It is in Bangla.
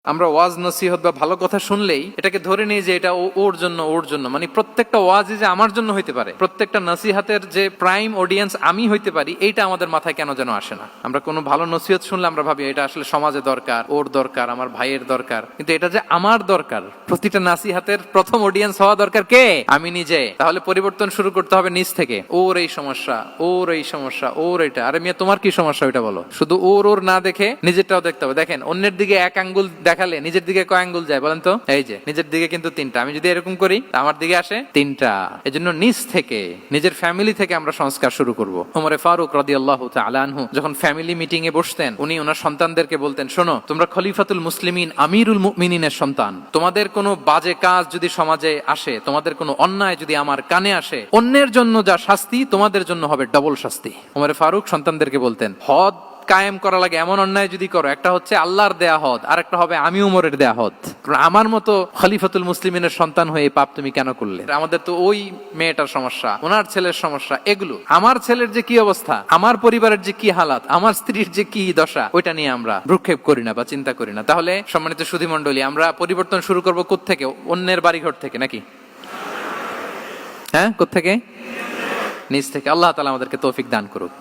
আমরা ওয়াজ নসিহত বা ভালো কথা শুনলেই এটাকে ধরে নিই যে এটা ওর জন্য, মানে প্রত্যেকটা ওয়াজই যে আমার জন্য হইতে পারে, প্রত্যেকটা নসিহতের যে প্রাইম অডিয়েন্স আমি হইতে পারি, এইটা আমাদের মাথায় কেন যেন আসে না। আমরা কোনো ভালো নসিহত শুনলে আমরা ভাবি এটা আসলে সমাজে দরকার, ওর দরকার, আমার ভাইয়ের দরকার, কিন্তু এটা যে আমার দরকার, প্রতিটা নসিহতের প্রথম অডিয়েন্স হওয়া দরকার কে? আমি নিজে। তাহলে পরিবর্তন শুরু করতে হবে নিজ থেকে। ওর এই সমস্যা, ওর এই সমস্যা, ওর এটা। আরে মিয়া, তোমার কি সমস্যা ওইটা বলো। শুধু ওর না দেখে নিজেরটাও দেখতে হবে। দেখেন, অন্যের দিকে এক আঙ্গুল দেখালে নিজের দিকে কয় আঙ্গুল যায় বলেন তো? এই যে নিজের দিকে কিন্তু তিনটা। আমি যদি এরকম করি আমার দিকে আসে তিনটা। এজন্য নিজ থেকে, নিজের ফ্যামিলি থেকে আমরা সংস্কার শুরু করব। ওমরে ফারুক রাদিয়াল্লাহু তাআলা আনহু যখন ফ্যামিলি মিটিং এ বসতেন, উনি ওনার সন্তানদেরকে বলতেন, শোনো, তোমরা খলিফাতুল মুসলিমিন, আমিরুল মুমিনিনের সন্তান। তোমাদের কোনো বাজে কাজ যদি সমাজে আসে, তোমাদের কোনো অন্যায় যদি আমার কানে আসে, অন্যের জন্য যা শাস্তি তোমাদের জন্য হবে ডবল শাস্তি। ওমরে ফারুক সন্তানদেরকে বলতেন, হদ কায়েম করা লাগে এমন অন্যায় যদি করো, একটা হচ্ছে আল্লাহর দেয়া হদ, আর একটা হবে আমি উমরের দেয়া হদ। আমার মতো খলিফাতুল মুসলিমিনের সন্তান হয়ে এই পাপ তুমি কেন করলে? আমাদের তো ওই মেয়েটার সমস্যা, ওনার ছেলের সমস্যা, এগুলো। আমার ছেলের যে কি অবস্থা, আমার পরিবারের যে কি হালাত, আমার স্ত্রীর যে কি দশা, ওইটা নিয়ে আমরা ভ্রুক্ষেপ করি না বা চিন্তা করি না। তাহলে সম্মানিত সুধী মণ্ডলী, আমরা পরিবর্তন শুরু করবো কোত্থেকে? অন্যের বাড়িঘর থেকে নাকি? হ্যাঁ, কোত্থেকে? নিজ থেকে। আল্লাহ তাআলা আমাদেরকে তৌফিক দান করুক।